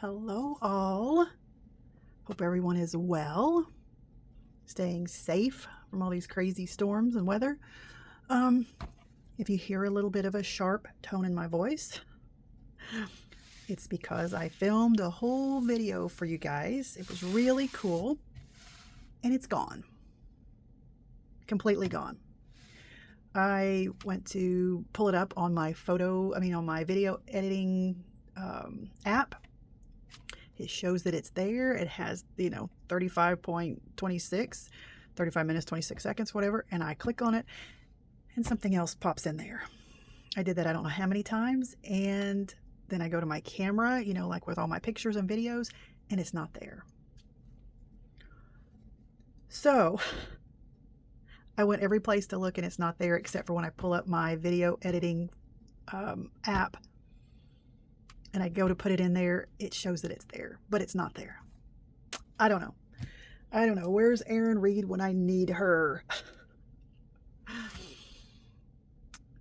Hello all. Hope everyone is well, staying safe from all these crazy storms and weather. Um, if you hear a little bit of a sharp tone in my voice, it's because I filmed a whole video for you guys. It was really cool, and it's gone. Completely gone. I went to pull it up on my on my video editing app. It shows that it's there. It has, 35.26, 35 minutes, 26 seconds, whatever. And I click on it and something else pops in there. I did that I don't know how many times. And then I go to my camera, like with all my pictures and videos, and it's not there. So I went every place to look and it's not there except for when I pull up my video editing app and I go to put it in there, it shows that it's there, but it's not there. I don't know. Where's Erin Reed when I need her?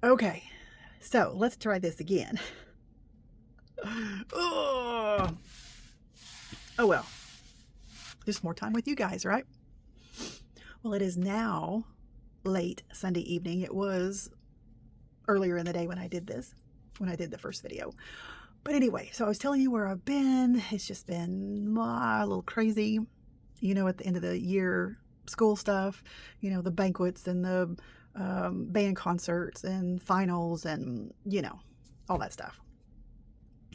Okay, so let's try this again. Oh well, just more time with you guys, right? Well, it is now late Sunday evening. It was earlier in the day when I did the first video. But anyway, so I was telling you where I've been. It's just been a little crazy, at the end of the year, school stuff, the banquets and the band concerts and finals and, all that stuff.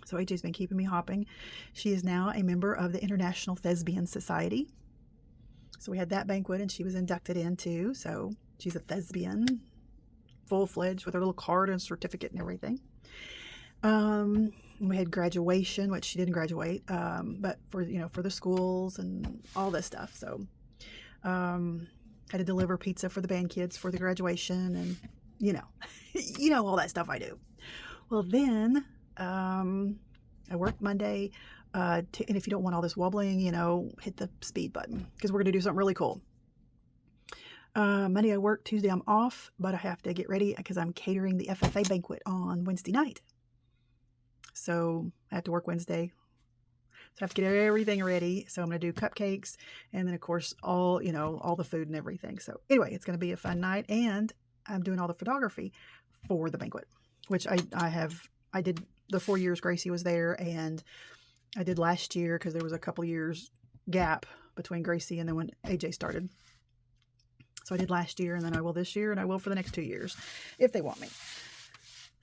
So AJ's been keeping me hopping. She is now a member of the International Thespian Society. So we had that banquet and she was inducted into. So she's a thespian, full-fledged with her little card and certificate and everything. We had graduation, which she didn't graduate, but for the schools and all this stuff. So had to deliver pizza for the band kids for the graduation and all that stuff I do. Well, then I worked Monday, and if you don't want all this wobbling, hit the speed button because we're going to do something really cool. Monday I work, Tuesday I'm off, but I have to get ready because I'm catering the FFA banquet on Wednesday night. So I have to work Wednesday. So I have to get everything ready. So I'm going to do cupcakes and then of course all the food and everything. So anyway, it's going to be a fun night and I'm doing all the photography for the banquet, which I did the 4 years Gracie was there and I did last year because there was a couple years gap between Gracie and then when AJ started. So I did last year and then I will this year and I will for the next 2 years if they want me.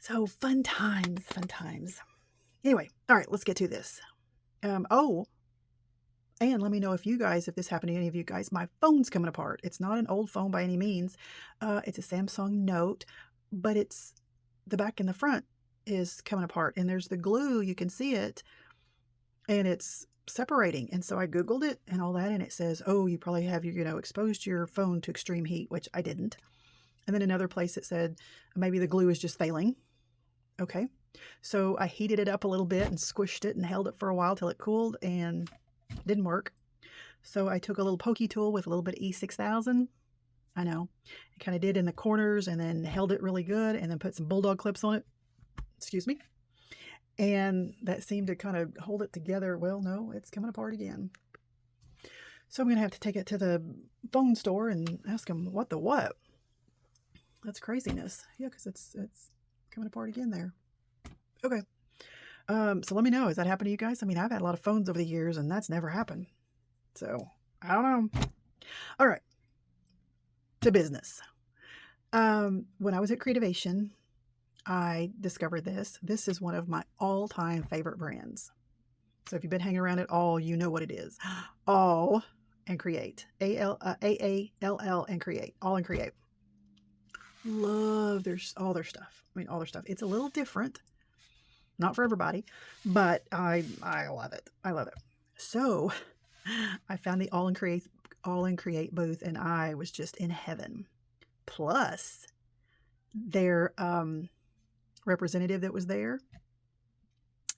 So fun times. Anyway, all right, let's get to this. And let me know if this happened to any of you guys. My phone's coming apart. It's not an old phone by any means. It's a Samsung Note, but it's the back and the front is coming apart. And there's the glue. You can see it. And it's separating. And so I Googled it and all that. And it says, you probably have exposed your phone to extreme heat, which I didn't. And then another place it said, maybe the glue is just failing. Okay. So I heated it up a little bit and squished it and held it for a while till it cooled and it didn't work. So I took a little pokey tool with a little bit of E6000. I know. I kind of did in the corners and then held it really good and then put some bulldog clips on it. Excuse me. And that seemed to kind of hold it together. Well, no, it's coming apart again. So I'm going to have to take it to the phone store and ask them what. That's craziness. Yeah, because it's coming apart again there. Okay. So let me know. Has that happened to you guys? I mean, I've had a lot of phones over the years and that's never happened. So I don't know. All right. To business. When I was at Creativation, I discovered this. This is one of my all-time favorite brands. So if you've been hanging around at all, you know what it is. AALL and Create. AALL and Create. AALL and Create. Love all their stuff. All their stuff. It's a little different. Not for everybody, but I love it. I love it. So I found the AALL and Create booth and I was just in heaven. Plus their representative that was there,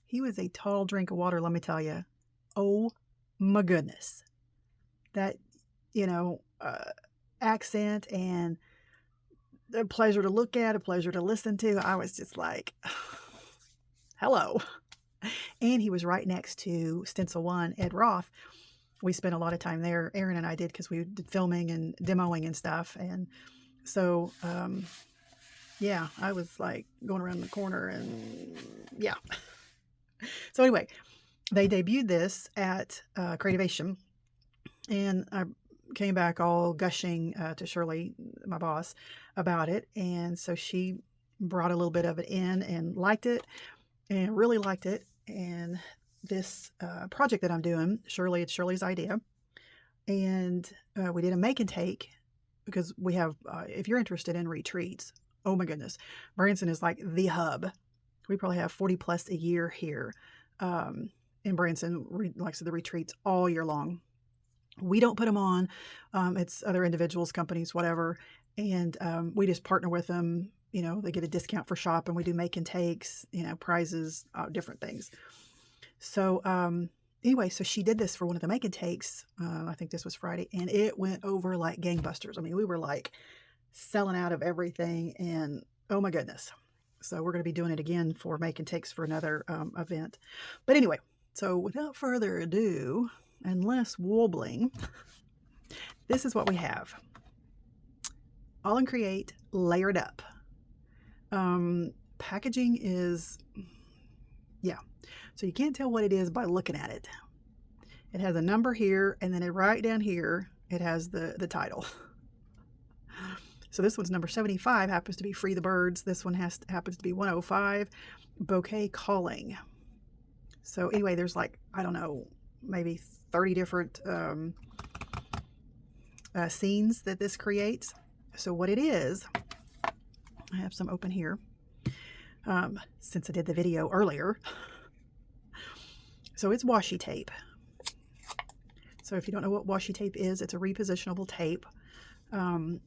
he was a tall drink of water, let me tell you. Oh my goodness. That, accent and a pleasure to look at, a pleasure to listen to. I was just like, hello. And he was right next to Stencil One, Ed Roth. We spent a lot of time there. Aaron and I did, because we did filming and demoing and stuff. And so, yeah, I was like going around the corner and yeah. So anyway, they debuted this at Creativation, and I came back all gushing to Shirley, my boss, about it. And so she brought a little bit of it in and liked it, and really liked it. And this project that I'm doing, it's Shirley's idea. And we did a make and take, because we have, if you're interested in retreats, oh my goodness, Branson is like the hub. We probably have 40 plus a year here in Branson, like so the retreats all year long. We don't put them on. It's other individuals, companies, whatever. And we just partner with them. You know, they get a discount for shop, and we do make and takes, you know, prizes, different things. So anyway, so she did this for one of the make and takes. I think this was Friday, and it went over like gangbusters. I mean, we were like selling out of everything, and oh my goodness. So we're going to be doing it again for make and takes for another event. But anyway, so without further ado, and less wobbling, this is what we have. AALL and Create Layered Up. Packaging is, yeah. So you can't tell what it is by looking at it. It has a number here, and then right down here, it has the title. So this one's number 75, happens to be Free the Birds. This one happens to be 105, Bouquet Calling. So anyway, there's like, I don't know, maybe 30 different scenes that this creates. So what it is, I have some open here, since I did the video earlier. So it's washi tape. So if you don't know what washi tape is, it's a repositionable tape.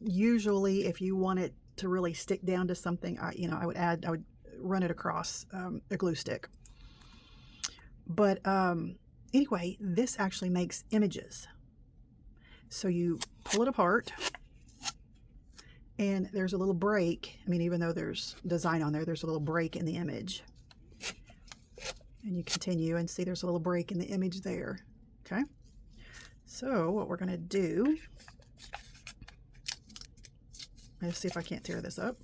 Usually if you want it to really stick down to something, I would run it across a glue stick. But anyway, this actually makes images. So you pull it apart, and there's a little break. I mean, even though there's design on there, there's a little break in the image. And you continue and see there's a little break in the image there. Okay. So what we're going to do, let's see if I can't tear this up.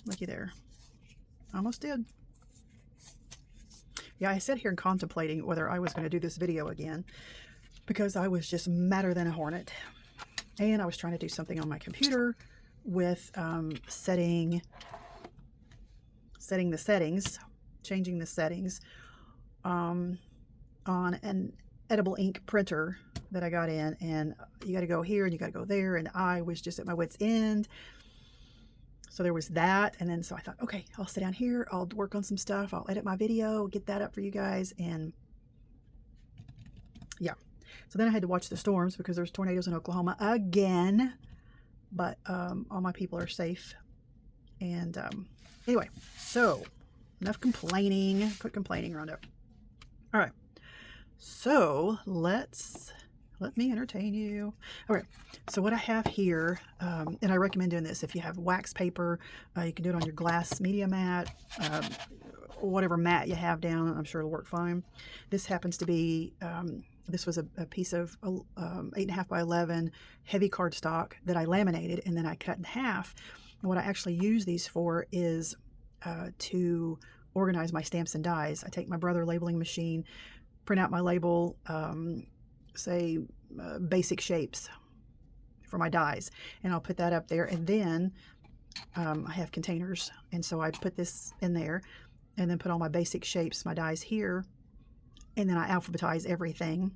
Looky there. Almost did. Yeah, I sat here contemplating whether I was going to do this video again, because I was just madder than a hornet. And I was trying to do something on my computer with setting the settings, changing the settings on an edible ink printer that I got in. And you got to go here and you got to go there. And I was just at my wit's end. So there was that. And then so I thought, okay, I'll sit down here. I'll work on some stuff. I'll edit my video, get that up for you guys. And yeah. So then I had to watch the storms because there's tornadoes in Oklahoma again. But all my people are safe. And anyway, so enough complaining. Quit complaining, Rhonda. All right. So let me entertain you. All right. So what I have here, and I recommend doing this if you have wax paper, you can do it on your glass media mat, whatever mat you have down. I'm sure it'll work fine. This happens to be, this was a piece of 8.5 by 11 heavy cardstock that I laminated and then I cut in half. And what I actually use these for is to organize my stamps and dies. I take my Brother labeling machine, print out my label, say basic shapes for my dies, and I'll put that up there. And then I have containers, and so I put this in there and then put all my basic shapes, my dies here, and then I alphabetize everything.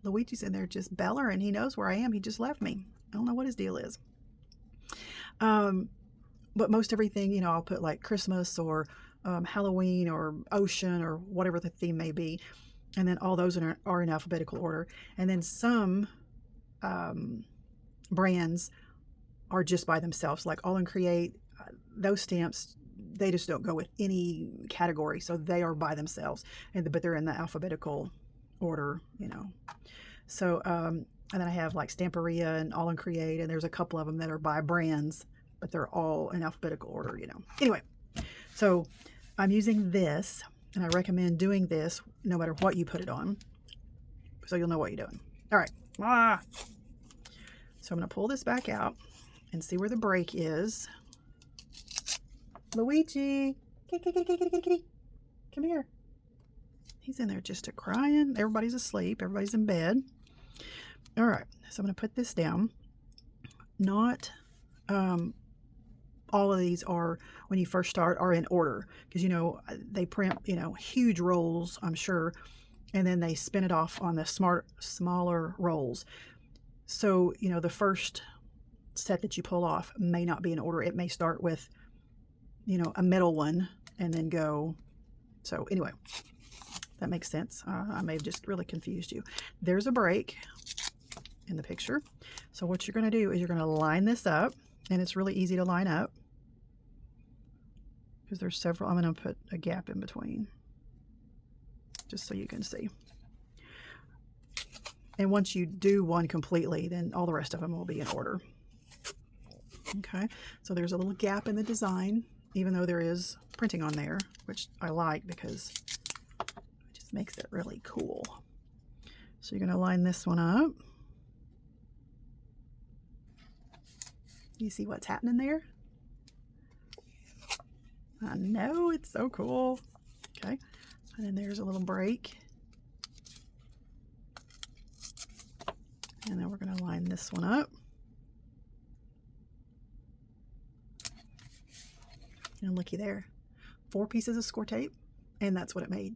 Luigi's in there just bellering. He knows where I am. He just left me. I don't know what his deal is. But most everything, you know, I'll put like Christmas or Halloween or ocean or whatever the theme may be. And then all those are in alphabetical order. And then some brands are just by themselves, like AALL and Create. Those stamps, they just don't go with any category. So they are by themselves, but they're in the alphabetical order, you know. So, and then I have like Stamperia and AALL and Create, and there's a couple of them that are by brands, but they're all in alphabetical order, you know. Anyway, so I'm using this, and I recommend doing this no matter what you put it on, so you'll know what you're doing. All right. So I'm going to pull this back out and see where the break is. Luigi, kitty, come here. He's in there just crying. Everybody's asleep. Everybody's in bed. All right. So I'm going to put this down. Not all of these are, when you first start, are in order, because they print huge rolls, I'm sure, and then they spin it off on the smaller rolls. So the first set that you pull off may not be in order. It may start with a middle one and then go. So anyway, that makes sense. I may have just really confused you. There's a break in the picture. So what you're going to do is you're going to line this up, and it's really easy to line up because there's several. I'm going to put a gap in between just so you can see. And once you do one completely, then all the rest of them will be in order. Okay, so there's a little gap in the design, even though there is printing on there, which I like because it just makes it really cool. So you're going to line this one up. You see what's happening there? I know, it's so cool. Okay, and then there's a little break. And then we're going to line this one up. And looky there, 4 pieces of score tape, and that's what it made.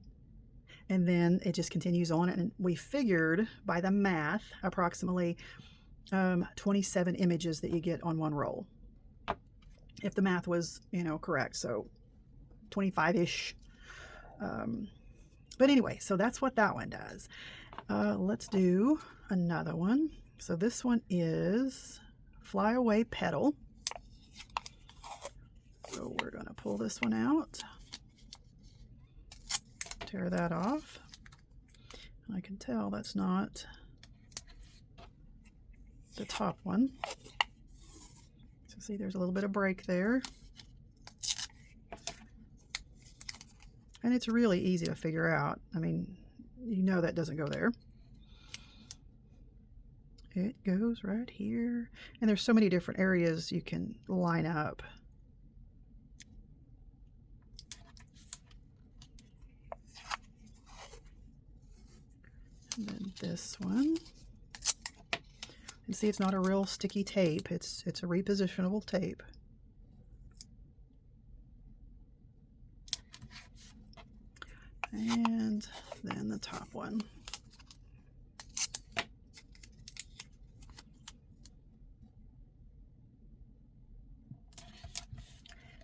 And then it just continues on, and we figured by the math approximately 27 images that you get on one roll, if the math was correct. So 25-ish. But anyway, so that's what that one does. Let's do another one. So this one is Fly Away Petal. So we're going to pull this one out, tear that off. I can tell that's not the top one. So see, there's a little bit of break there. And it's really easy to figure out. I mean, that doesn't go there. It goes right here. And there's so many different areas you can line up. And then this one. And see, it's not a real sticky tape. It's a repositionable tape. And then the top one.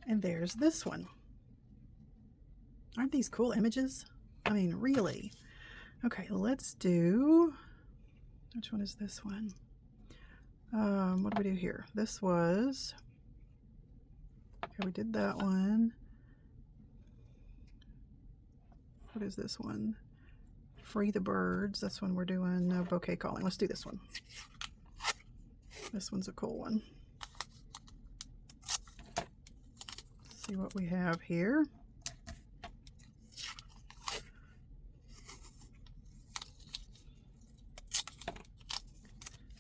And there's this one. Aren't these cool images? I mean, really. Okay, let's do, which one is this one? What do we do here? This was, okay, we did that one. What is this one? Free the Birds. That's when we're doing bouquet calling. Let's do this one. This one's a cool one. Let's see what we have here.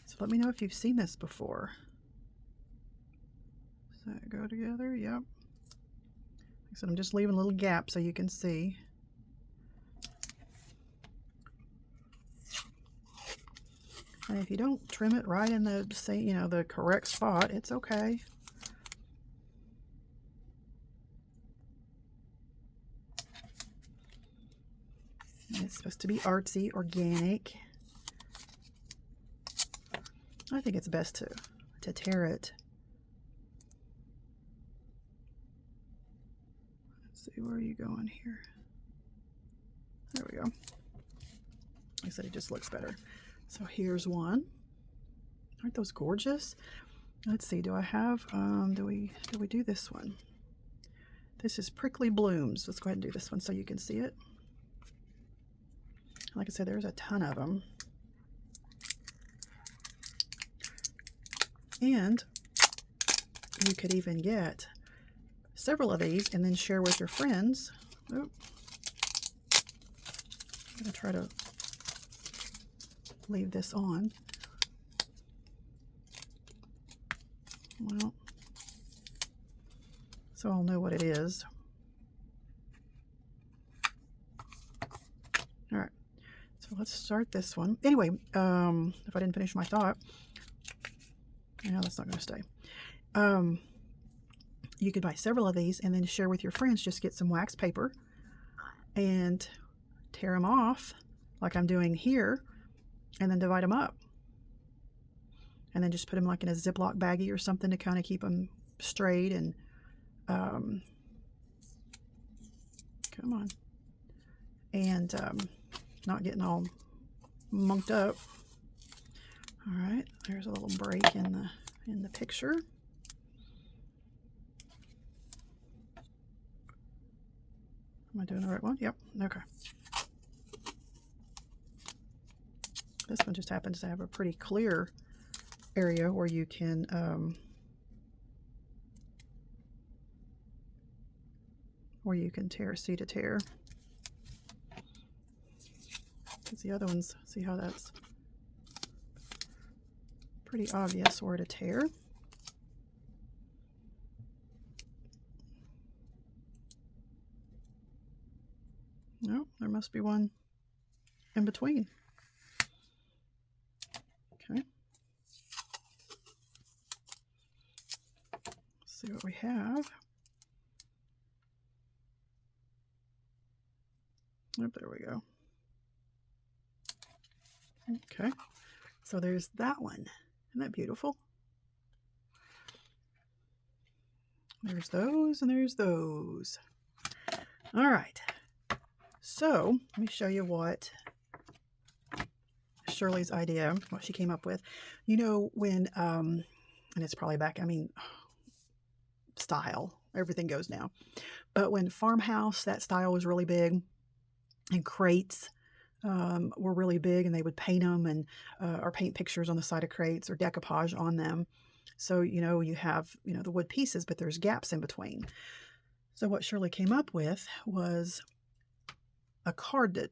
So let me know if you've seen this before. Does that go together? Yep. Like I said, I'm just leaving a little gap so you can see. And if you don't trim it right in the the correct spot, it's okay. And it's supposed to be artsy, organic. I think it's best to tear it. Let's see, where are you going here? There we go. Like I said, it just looks better. So here's one. Aren't those gorgeous? Let's see, do I have, do we do this one? This is Prickly Blooms. Let's go ahead and do this one so you can see it. Like I said, there's a ton of them. And you could even get several of these and then share with your friends. Oh, I'm going to try to leave this on. Well, so I'll know what it is. All right, so let's start this one. Anyway, if I didn't finish my thought, yeah, that's not going to stay. You could buy several of these and then share with your friends. Just get some wax paper and tear them off like I'm doing here, and then divide them up. And then just put them like in a Ziploc baggie or something to kind of keep them straight and come on, and not getting all munked up. All right, there's a little break in the picture. Am I doing the right one? Yep. Okay. This one just happens to have a pretty clear area where you can tear, see to tear. Because the other ones, see how that's pretty obvious where to tear. No, there must be one in between. Okay. Let's see what we have. Oh, there we go. Okay, so there's that one. Isn't that beautiful? There's those and there's those. All right, so let me show you what Shirley's idea, what she came up with. You know, when, and it's probably back, I mean, style, everything goes now. But when farmhouse, that style was really big, and crates were really big, and they would paint them and or paint pictures on the side of crates or decoupage on them. So, you know, you have, you know, the wood pieces, but there's gaps in between. So what Shirley came up with was a card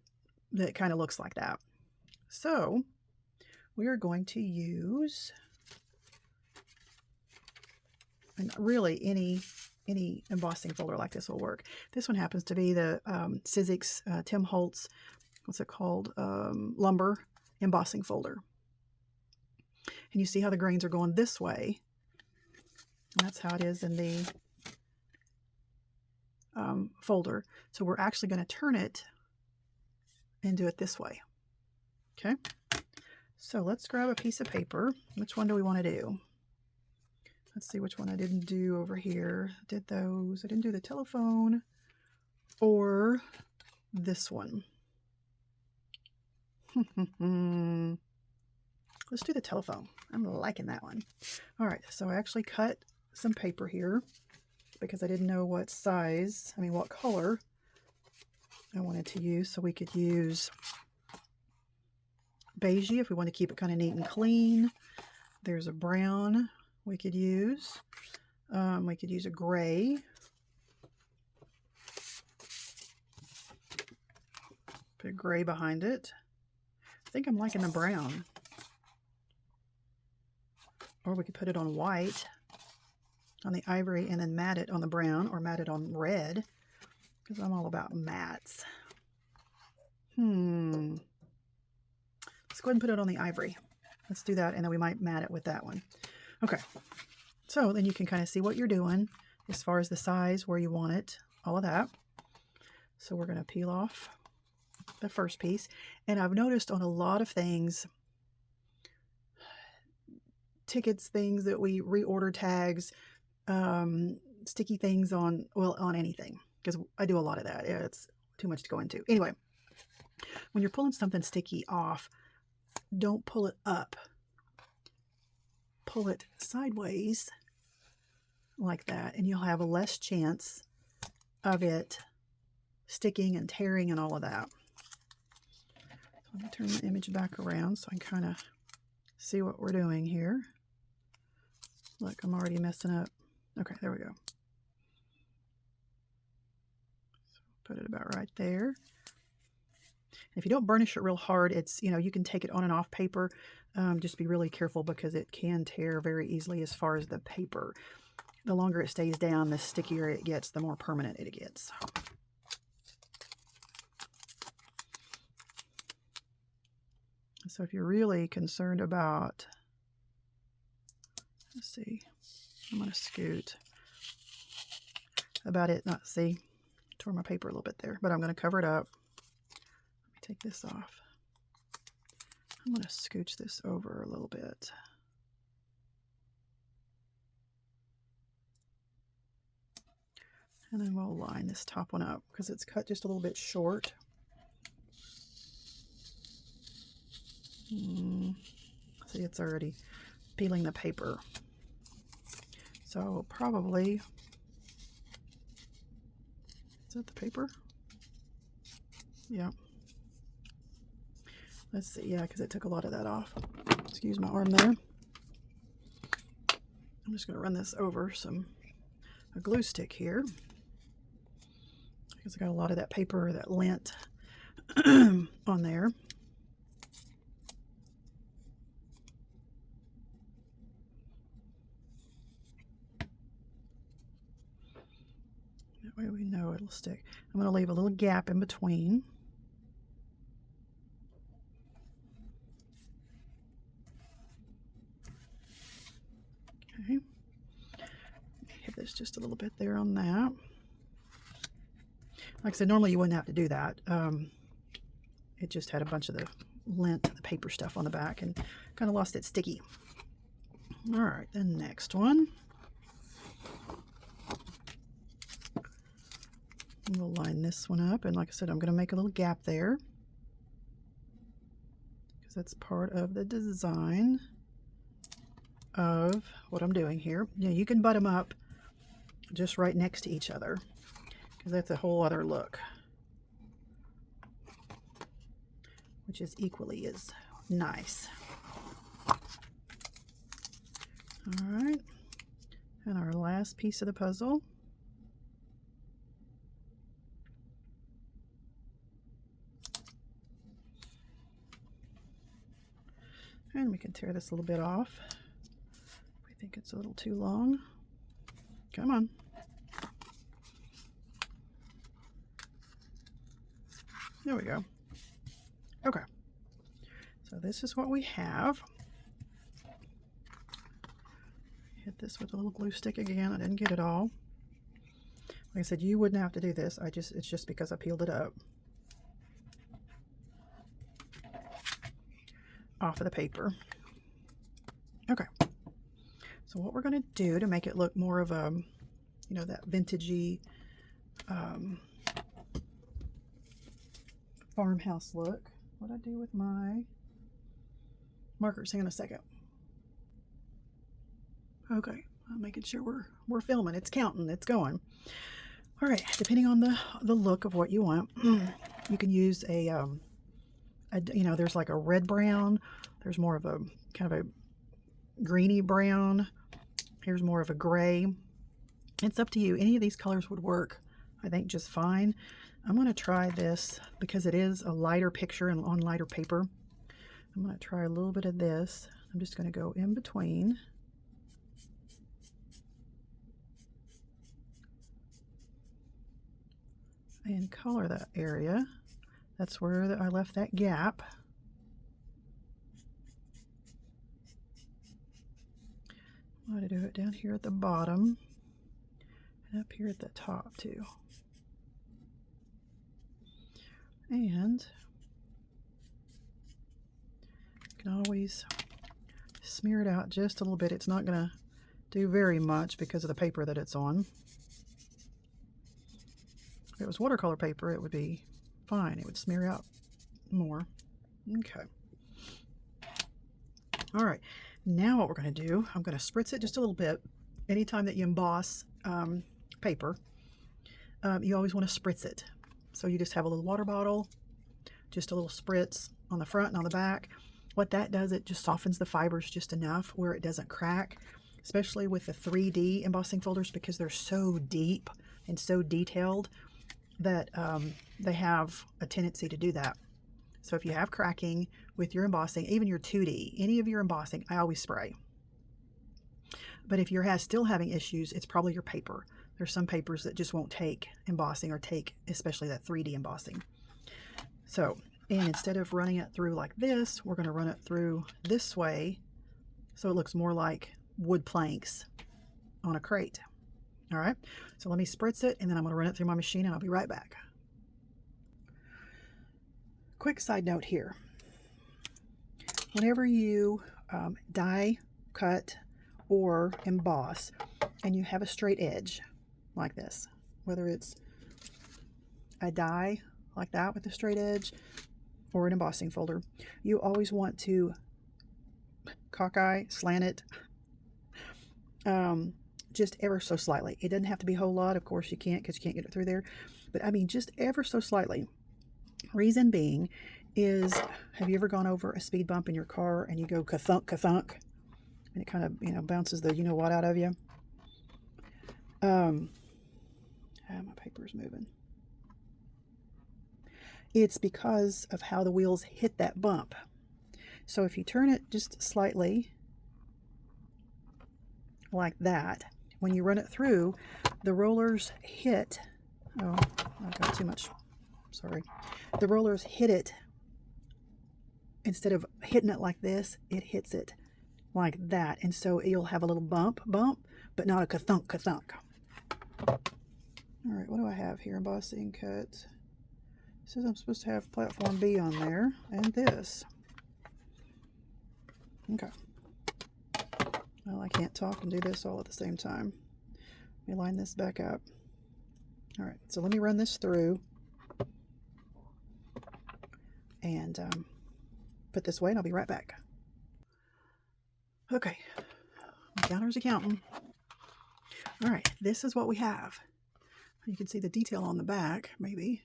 that kind of looks like that. So we are going to use, and really any embossing folder like this will work. This one happens to be the Sizzix Tim Holtz, what's it called, lumber embossing folder. And you see how the grains are going this way. And that's how it is in the folder. So we're actually going to turn it and do it this way. Okay. So let's grab a piece of paper. Which one do we want to do? Let's see which one I didn't do over here. Did those. I didn't do the telephone or this one. Let's do the telephone. I'm liking that one. All right, so I actually cut some paper here because I didn't know what size, what color I wanted to use. So we could use beige if we want to keep it kind of neat and clean. There's a brown we could use. We could use a gray. Put a gray behind it. I think I'm liking the brown. Or we could put it on white, on the ivory, and then matte it on the brown, or matte it on red, because I'm all about mattes. Let's go ahead and put it on the ivory. Let's do that, and then we might matte it with that one. Okay, so then you can kind of see what you're doing as far as the size, where you want it, all of that. So we're going to peel off the first piece, and I've noticed on a lot of things, tickets, things that we reorder, tags, sticky things on anything, because I do a lot of that. It's too much to go into. Anyway, when you're pulling something sticky off, don't pull it up. Pull it sideways like that, and you'll have a less chance of it sticking and tearing and all of that. So let me turn the image back around so I can kind of see what we're doing here. Look, I'm already messing up. Okay, there we go. Put it about right there. If you don't burnish it real hard, it's, you know, you can take it on and off paper. Just be really careful because it can tear very easily as far as the paper. The longer it stays down, the stickier it gets, the more permanent it gets. So if you're really concerned about, let's see, I'm going to scoot about it. Not see, tore my paper a little bit there, but I'm going to cover it up. Let me take this off. I'm going to scooch this over a little bit. And then we'll line this top one up because it's cut just a little bit short. See, it's already peeling the paper. So probably, is that the paper? Yeah. Let's see, yeah, because it took a lot of that off. Excuse my arm there. I'm just going to run this over a glue stick here. Because I got a lot of that paper, that lint on there. That way we know it'll stick. I'm going to leave a little gap in between. Okay. Hit this just a little bit there on that. Like I said, normally you wouldn't have to do that. It just had a bunch of the lint, the paper stuff on the back, and kind of lost it sticky. All right, the next one. We'll line this one up, and like I said, I'm going to make a little gap there because that's part of the design of what I'm doing here. Yeah, you can butt them up just right next to each other because that's a whole other look, which is equally as nice. All right, and our last piece of the puzzle. And we can tear this a little bit off if we think it's a little too long. Come on. There we go. Okay. So this is what we have. Hit this with a little glue stick again. I didn't get it all. Like I said, you wouldn't have to do this. It's just because I peeled it up off of the paper. Okay. So what we're going to do to make it look more of a, you know, that vintagey farmhouse look. What I do with my markers? Hang on a second. Okay, I'm making sure we're filming. It's counting. It's going. All right. Depending on the look of what you want, you can use a you know, there's like a red brown. There's more of a kind of a greeny brown. Here's more of a gray. It's up to you. Any of these colors would work, I think, just fine. I'm going to try this because it is a lighter picture and on lighter paper. I'm going to try a little bit of this. I'm just going to go in between. And color that area. That's where I left that gap. I'm going to do it down here at the bottom and up here at the top too. And you can always smear it out just a little bit. It's not going to do very much because of the paper that it's on. If it was watercolor paper, it would be fine. It would smear out more. Okay. All right. Now what we're going to do, I'm going to spritz it just a little bit. Anytime that you emboss paper, you always want to spritz it. So you just have a little water bottle, just a little spritz on the front and on the back. What that does, it just softens the fibers just enough where it doesn't crack, especially with the 3D embossing folders because they're so deep and so detailed. that they have a tendency to do that. So if you have cracking with your embossing, even your 2D, any of your embossing, I always spray. But if you're still having issues, it's probably your paper. There's some papers that just won't take embossing, or take especially that 3D embossing. So, and instead of running it through like this, we're going to run it through this way so it looks more like wood planks on a crate. All right, so let me spritz it, and then I'm going to run it through my machine, and I'll be right back. Quick side note here. Whenever you die, cut, or emboss, and you have a straight edge like this, whether it's a die like that with a straight edge or an embossing folder, you always want to cockeye, slant it, just ever so slightly. It doesn't have to be a whole lot. Of course you can't, because you can't get it through there. But I mean, just ever so slightly. Reason being is, have you ever gone over a speed bump in your car and you go ka-thunk, ka-thunk, and it kind of, you know, bounces the you-know-what out of you? My paper's moving. It's because of how the wheels hit that bump. So if you turn it just slightly like that, when you run it through, the rollers hit, oh, I've got too much, sorry. The rollers hit it, instead of hitting it like this, it hits it like that. And so you'll have a little bump, but not a ka-thunk, ka-thunk. All right, what do I have here? Embossing, cut. It says I'm supposed to have platform B on there, and this. Okay. Well, I can't talk and do this all at the same time. Let me line this back up. All right, so let me run this through and put this away, and I'll be right back. Okay, my counter's accounting. All right, this is what we have. You can see the detail on the back, maybe.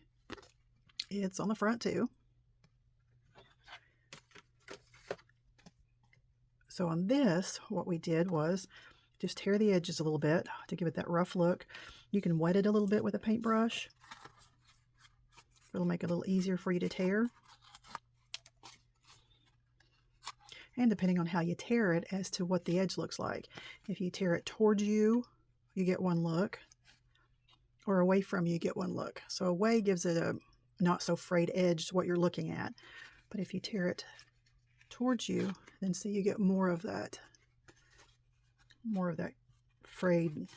It's on the front too. So on this, what we did was just tear the edges a little bit to give it that rough look. You can wet it a little bit with a paintbrush. It'll make it a little easier for you to tear. And depending on how you tear it, as to what the edge looks like. If you tear it towards you, you get one look. Or away from you, get one look. So away gives it a not so frayed edge to what you're looking at. But if you tear it towards you, then see, you get more of that frayed,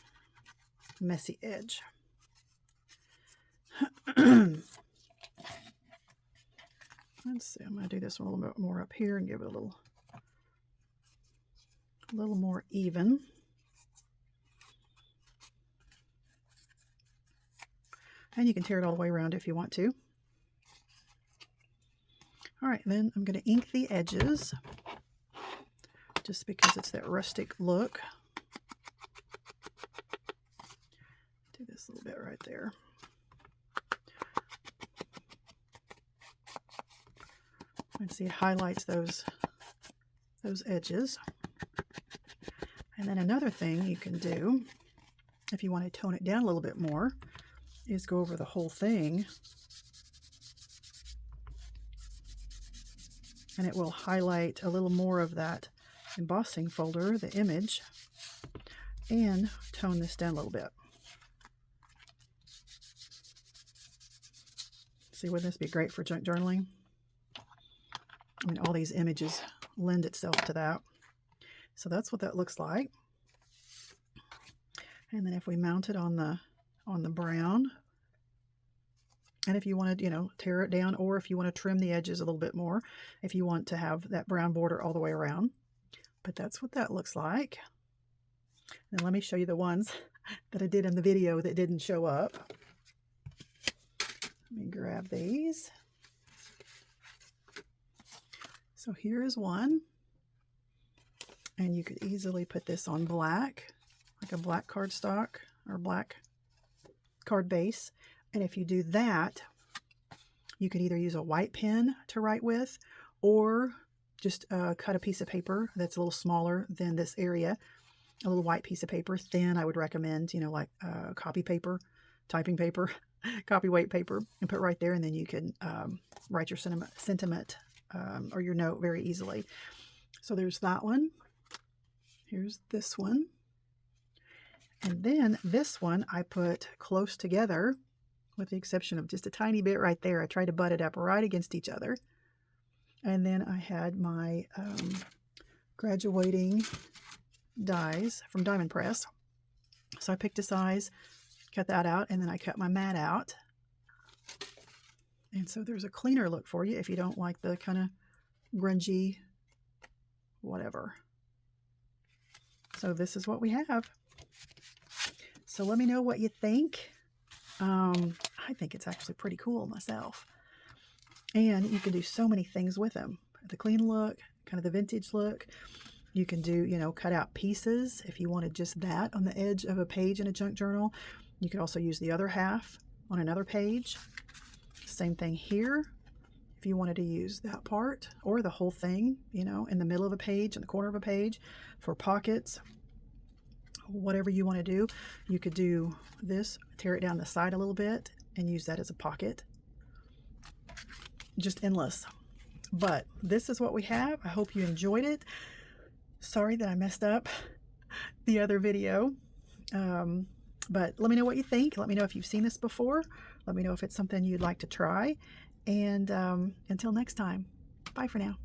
messy edge. Let's see, I'm going to do this one a little bit more up here and give it a little more even. And you can tear it all the way around if you want to. All right, then I'm going to ink the edges, just because it's that rustic look. Do this little bit right there. And see, it highlights those edges. And then another thing you can do, if you want to tone it down a little bit more, is go over the whole thing, and it will highlight a little more of that embossing folder, the image, and tone this down a little bit. See, wouldn't this be great for junk journaling? I mean, all these images lend itself to that. So that's what that looks like. And then if we mount it on the brown, and if you want to, you know, tear it down, or if you want to trim the edges a little bit more, if you want to have that brown border all the way around. But that's what that looks like. Now let me show you the ones that I did in the video that didn't show up. Let me grab these. So here is one. And you could easily put this on black, like a black cardstock or black card base. And if you do that, you could either use a white pen to write with, or just cut a piece of paper that's a little smaller than this area, a little white piece of paper, thin. I would recommend, you know, like copy paper typing paper, copy-weight paper, and put right there, and then you can write your sentiment or your note very easily. So there's that one. Here's this one. And then this one I put close together, with the exception of just a tiny bit right there. I tried to butt it up right against each other. And then I had my graduating dies from Diamond Press. So I picked a size, cut that out, and then I cut my mat out. And so there's a cleaner look for you if you don't like the kind of grungy whatever. So this is what we have. So let me know what you think. I think it's actually pretty cool myself. And you can do so many things with them. The clean look, kind of the vintage look. You can do, you know, cut out pieces if you wanted just that on the edge of a page in a junk journal. You could also use the other half on another page. Same thing here. If you wanted to use that part or the whole thing, you know, in the middle of a page, in the corner of a page, for pockets, whatever you want to do. You could do this, tear it down the side a little bit and use that as a pocket. Just endless. But this is what we have. I hope you enjoyed it. Sorry that I messed up the other video. But let me know what you think. Let me know if you've seen this before. Let me know if it's something you'd like to try. And until next time, bye for now.